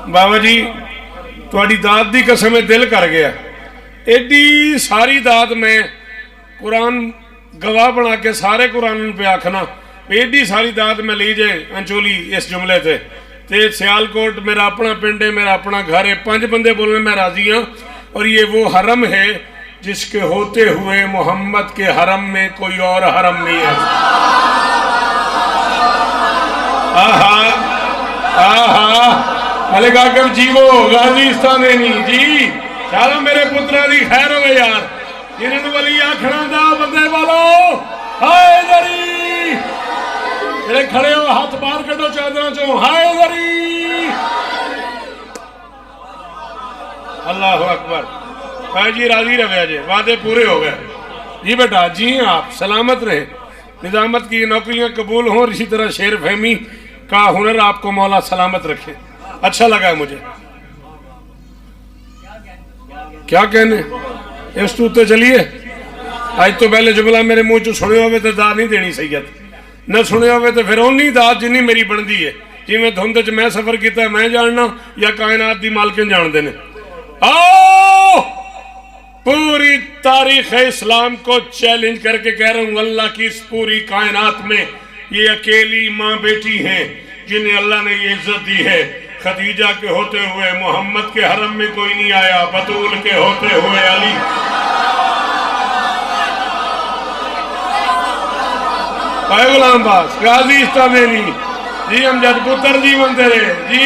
बाबा जी तुहाडी दात दी कसम दिल कर गया, एडी सारी दात मैं कुरान गवाह बना के सारे कुरान पे आखना, एडी सारी दात मैं ली जाए अंचोली इस जुमले ते सियालकोट मेरा अपना पिंड है, मेरा अपना घर है, 5 बंदे बोलने मैं राजी हाँ। और ये वो हरम है जिसके होते हुए मोहम्मद के हरम में कोई और हरम नहीं है। आहा आहा मलिक आकब जीवो गाजी इस्तानेनी जी, चलो मेरे पुत्रा दी खैर हो यार, जिन्होंने वली आखना दा बंदे वालो हाय दरी, मेरे खड़े हो हाथ बाहर कटो चादर चो, हाय दरी। अल्लाह अकबर। भाई जी राजी रहे जे, वादे पूरे हो गए जी बेटा जी, आप सलामत रहे, निजामत की नौकरियां कबूल हों, इसी तरह शेर फहमी का हुनर आपको मौला सलामत रखे। अच्छा लगा है मुझे, क्या कहने इस तूते चलिए। आज तो पहले जुमला मेरे मुंह चो सुने होवे तो दाद नहीं देनी सैयद, न सुने होवे तो फिर उन्नी दाद जिन्नी मेरी बनती है, जिमें धुंध च मैं सफर किया मैं जानना या कायनात दी मालकिन जानते ने। आओ पूरी तारीख इस्लाम को चैलेंज करके कह रहा हूं, अल्लाह की इस पूरी कायनात में ये अकेली माँ बेटी हैं जिन्हें अल्लाह ने ये इज्जत दी है। खदीजा के होते हुए मोहम्मद के हरम में कोई नहीं आया, बतूल के होते हुए अली। गुलाम बास गाजी इस्तानेनी जी, हम जज पुत्र जीवन तेरे जी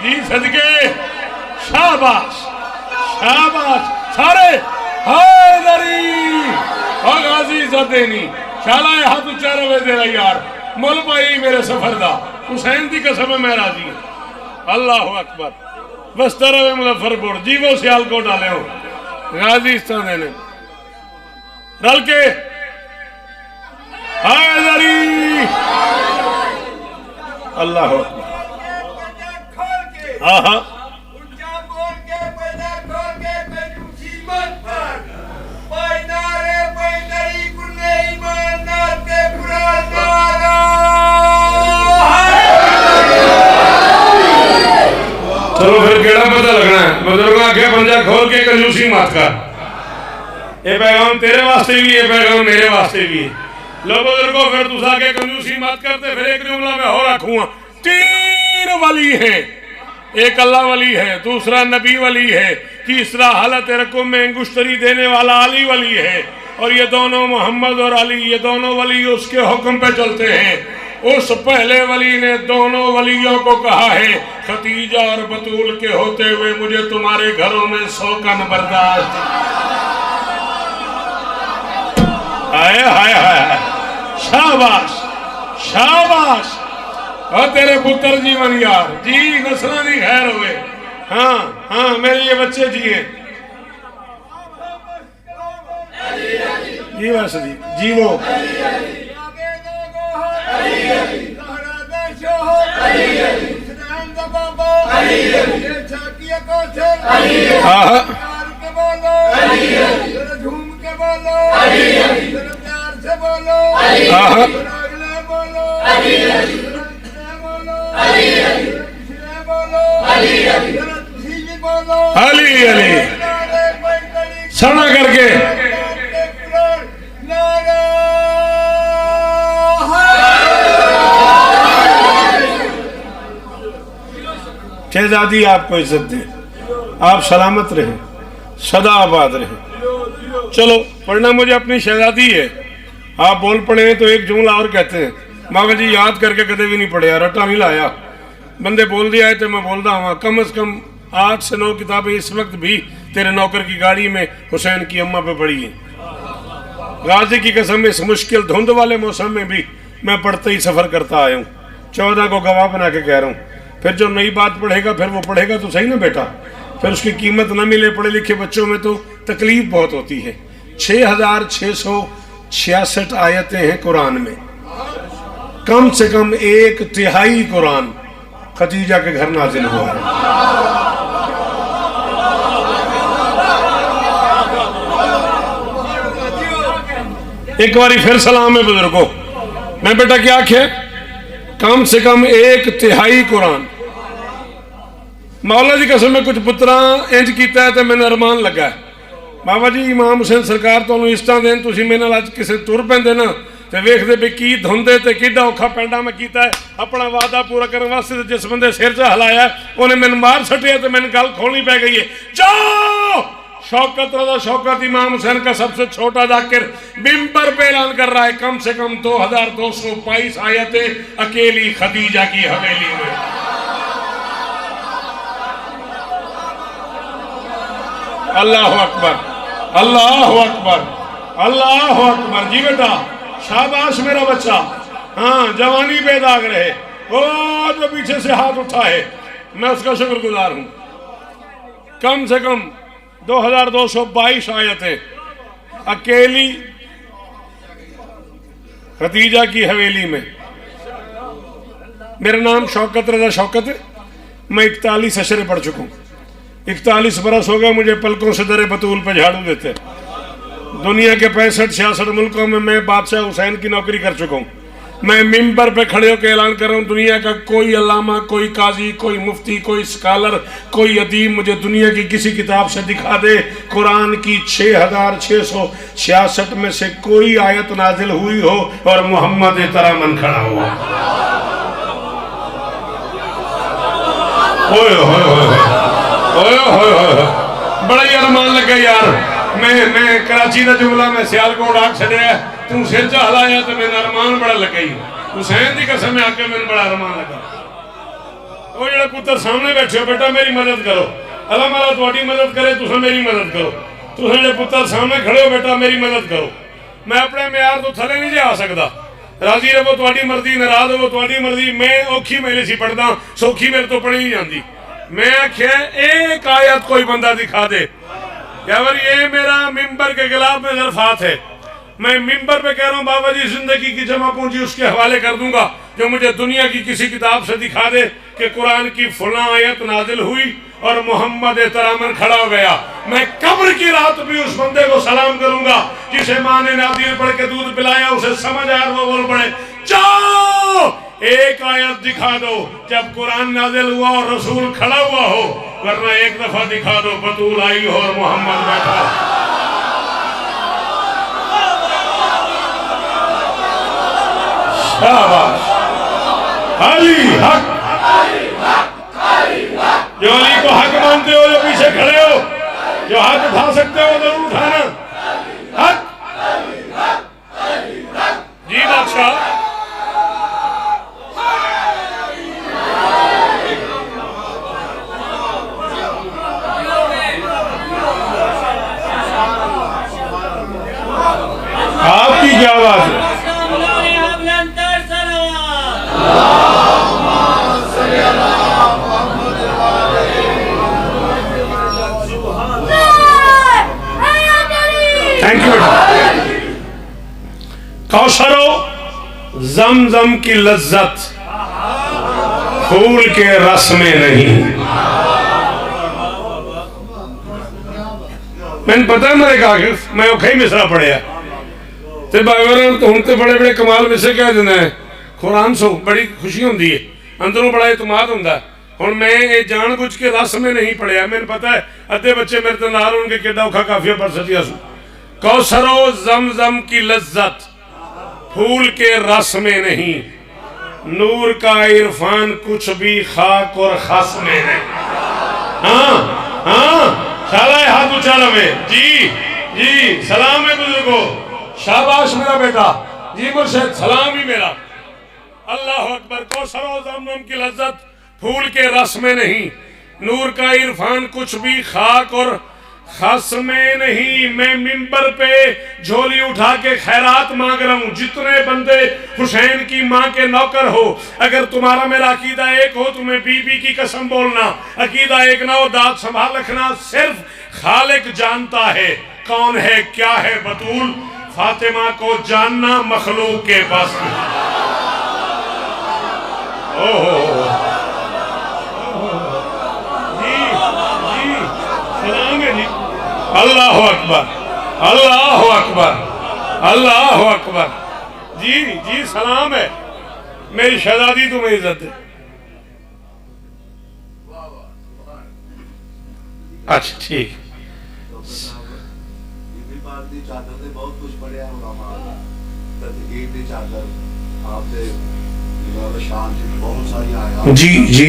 जी सदके, शाबाश शाबाश सारे हाय दरी और गाजी इस्तानेनी, शाला हाथ उच्चा रवे तेरा यार, मुल पाई मेरे सफर दा, हुसैन दी कसम है मैं राजी हूं। अल्लाह अकबर। बस्तर रवे मुजफ्फरपुर जीवो सियालकोट आले हो, गाजी इस्ताने ने रल के हाय दरी। अल्लाह अकबर। आहा चलो फिर केड़ा पता लगना है, बुजुर्ग आगे पंजा खोल के कंजूसी मत कर। ये पैगाम तेरे वास्ते भी, ये पैगाम मेरे वास्ते भी है। लो बुजुर्गो फिर तुस आगे कंजूसी मत करते, फिर एक जुमला मैं और रखूंगा। 3 वली है, एक अल्लाह वली है, दूसरा नबी वली है, तीसरा हालत रकुम में अंगुश्तरी देने वाला अली वली है, और ये दोनों मोहम्मद और अली, ये दोनों वली उसके हुक्म पे चलते हैं। उस पहले वली ने दोनों वलियों को कहा है, खदीजा और बतूल के होते हुए मुझे तुम्हारे घरों में शौकन बर्दाश्त। हाय हाय हाय शाबाश शाबाश, और तेरे पुत्र जीवन यार जी, नस्लानी खैर हुए। हाँ हाँ मेरे ये बच्चे जिए जी, बस जीवो अली अली सना करके शहजादी आपको इज्जत दे, आप सलामत रहे, सदा आबाद रहे। चलो पढ़ना मुझे अपनी शहजादी है, आप बोल पड़े तो एक जुमला और कहते हैं, बाबा जी याद करके कदे भी नहीं पढ़े, रटा नहीं लाया, बंदे बोल दिया है तो मैं बोलता हूँ। कम से कम 8 से 9 किताबें इस वक्त भी तेरे नौकर की गाड़ी में हुसैन की अम्मा पे पड़ी है। गाजी की कसम इस मुश्किल धुंध वाले मौसम में भी मैं पढ़ते ही सफर करता आया हूँ। 14 को गवाह बना के कह रहा हूँ, फिर जो नई बात पढ़ेगा फिर वो पढ़ेगा तो सही ना बेटा, फिर उसकी कीमत ना मिले पढ़े लिखे बच्चों में तो तकलीफ बहुत होती है। 6666 आयतें हैं कुरान में, कम से कम 1/3 कुरान खदीजा के घर नाजिल हुआ है। एक बारी फिर सलाम है बुजुर्गों, मैं बेटा क्या आखे, कम से कम 1/3 कुरान मौला दी कसम में कुछ पुत्रा इंज कीता है तो मैंने अरमान लगा है बाबा जी इमाम हुसैन सरकार तुहानू इष्टां देन तुसीं मेरे नाल अज किसे तुर पैंदे ना ते वेखदे भी की धुंदे ते किड्डा औखा पैंडा मैं कीता है अपना वादा पूरा करने वास्ते। जिस बंदे सिर च हलाया उन्हें मैंने मार सटिया तो मैंने गल खोलनी पै गई है। जाओ शौकत रज़ा शौकत इमाम हुसैन का सबसे छोटा जाकिर मिंबर पे ऐलान कर रहा है कम से कम 2222 आयतें अकेली खदीजा की हवेली में। अल्लाह अकबर अल्लाह अकबर अल्लाह अकबर। जी बेटा शाबाश मेरा बच्चा, हाँ जवानी बेदाग रहे। ओ जो पीछे से हाथ उठा है मैं उसका शुक्रगुजार हूं। कम से कम 2222 आयतें अकेली खदीजा की हवेली में। मेरा नाम शौकत रज़ा शौकत है। मैं 41 अशरे पढ़ चुका हूँ। 41 बरस हो गए मुझे पलकों से दरे बतूल पे झाड़ू देते। दुनिया के 65-66 मुल्कों में मैं बादशाह हुसैन की नौकरी कर चुका हूँ। मैं मिंबर पे खड़े होकर ऐलान कर रहा हूँ दुनिया का कोई अल्लामा, कोई काजी, कोई मुफ्ती, कोई स्कॉलर, कोई अदीब मुझे दुनिया की किसी किताब से दिखा दे कुरान की 6666 में से कोई आयत नाजिल हुई हो और मोहम्मद तरामन खड़ा हुआ। ओए होए होए होए होए बड़ा ही अरमान लगा यार। मैं कराची का जुमला मैं सियालकोट आग छड़िया तू सिर च हलाया तो मेरा अरमान बड़ा लगा ही। हुसैन की कसम आके मैंने बड़ा अरमान लगा। वो जो पुत्र सामने बैठे हो बेटा मेरी मदद करो, अल्लाह माला तुम्हारी मदद करे, तुम मेरी मदद करो। तुम जो पुत्र सामने खड़े हो बेटा मेरी मदद करो। मैं अपने म्यार तो थले नहीं जा सकता। राजी रहो तुम्हारी मर्जी, नाराज हो तुम्हारी मर्जी। मैं औखी मेरे सी पढ़दा, सौखी मेरे तो पढ़ी नहीं जाती। मैं आख्या एक आयत कोई बंदा दिखा दे यार। ये मेरा मिंबर के खिलाफ में दरख्वास्त है। मैं मिंबर पे कह रहा हूँ बाबा जी जिंदगी की जमा पूंजी उसके हवाले कर दूंगा जो मुझे दुनिया की किसी किताब से दिखा दे कि कुरान की फलां आयत नाजिल हुई और मोहम्मद तरामन खड़ा हो गया। मैं कब्र की रात भी उस बंदे को सलाम करूंगा जिसे माँ ने नादिर पढ़ के दूध पिलाया, उसे समझ आया वो बोल पड़े जाओ एक आयत दिखा दो जब कुरान नाजिल हुआ और रसूल खड़ा हुआ हो, वरना एक दफा दिखा दो बतूल आई हो और मोहम्मद बैठा। शाबाश अली हक। जो अली को हक मानते हो, जो पीछे खड़े हो, जो हाथ उठा सकते हो जरूर उठाना। हक जी बादशाह। आपकी क्या आवाज है? Thank you. कौसरो जमजम की लज्जत फूल के रस में नहीं। मैंने पता है मेरे कहा मैं औखे मिसरा पढ़िया ते हूं तो बड़े बड़े कमाल मिसरे कह देना है। कुरान सो बड़ी खुशी होंगी है, अंदरों बड़ा इतमाद होंगे। हुण मैं ये जान बुझ के रस में नहीं पढ़िया। मैंने पता है अद्धे बच्चे मेरे तो नाल होंगे किड्डा औखा काफिया पढ़ सकिया सू। कौसरो जमजम की लज्जत फूल के रस में नहीं, नूर का इरफान कुछ भी खाक और खस में नहीं। हाँ हाँ साला हाथ ऊंचा लवे। जी जी सलाम है बुजुर्गो, शाबाश मेरा बेटा। जी मुर्शिद सलाम ही मेरा। अल्लाह अकबर। कौसरो जमजम की लज्जत फूल के रस में नहीं, नूर का इरफान कुछ भी खाक और खस में नहीं। मैं मिंबर पे झोली उठा के खैरात मांग रहा हूँ। जितने बंदे हुसैन की माँ के नौकर हो, अगर तुम्हारा मेरा अकीदा एक हो, तुम्हें बीबी की कसम बोलना, अकीदा एक ना हो, दांत संभाल रखना। सिर्फ खालिक जानता है कौन है क्या है बतूल। फातिमा को जानना मखलूक के बस। ओहो जी जी सलाम है जी। अल्लाह अकबर अल्लाह अकबर अल्लाह अकबर। जी जी सलाम है। मेरी शहजादी तुम्हें इज्जत है। अच्छा ठीक ਬੀਬੀ ਪਾਕ ਦੀ ਚਾਦਰ ਤੇ ਬਹੁਤ ਕੁਝ ਪੜਿਆ ਉਲਾਮਾ ਦਾ ਤਦਕੀਰ ਦੀ ਚਾਦਰ ਆਪਦੇ ਜਿਵੇਂ ਸ਼ਾਨ ਚ ਬਹੁਤ ਸਾਰੀਆਂ ਆਇਆ जी जी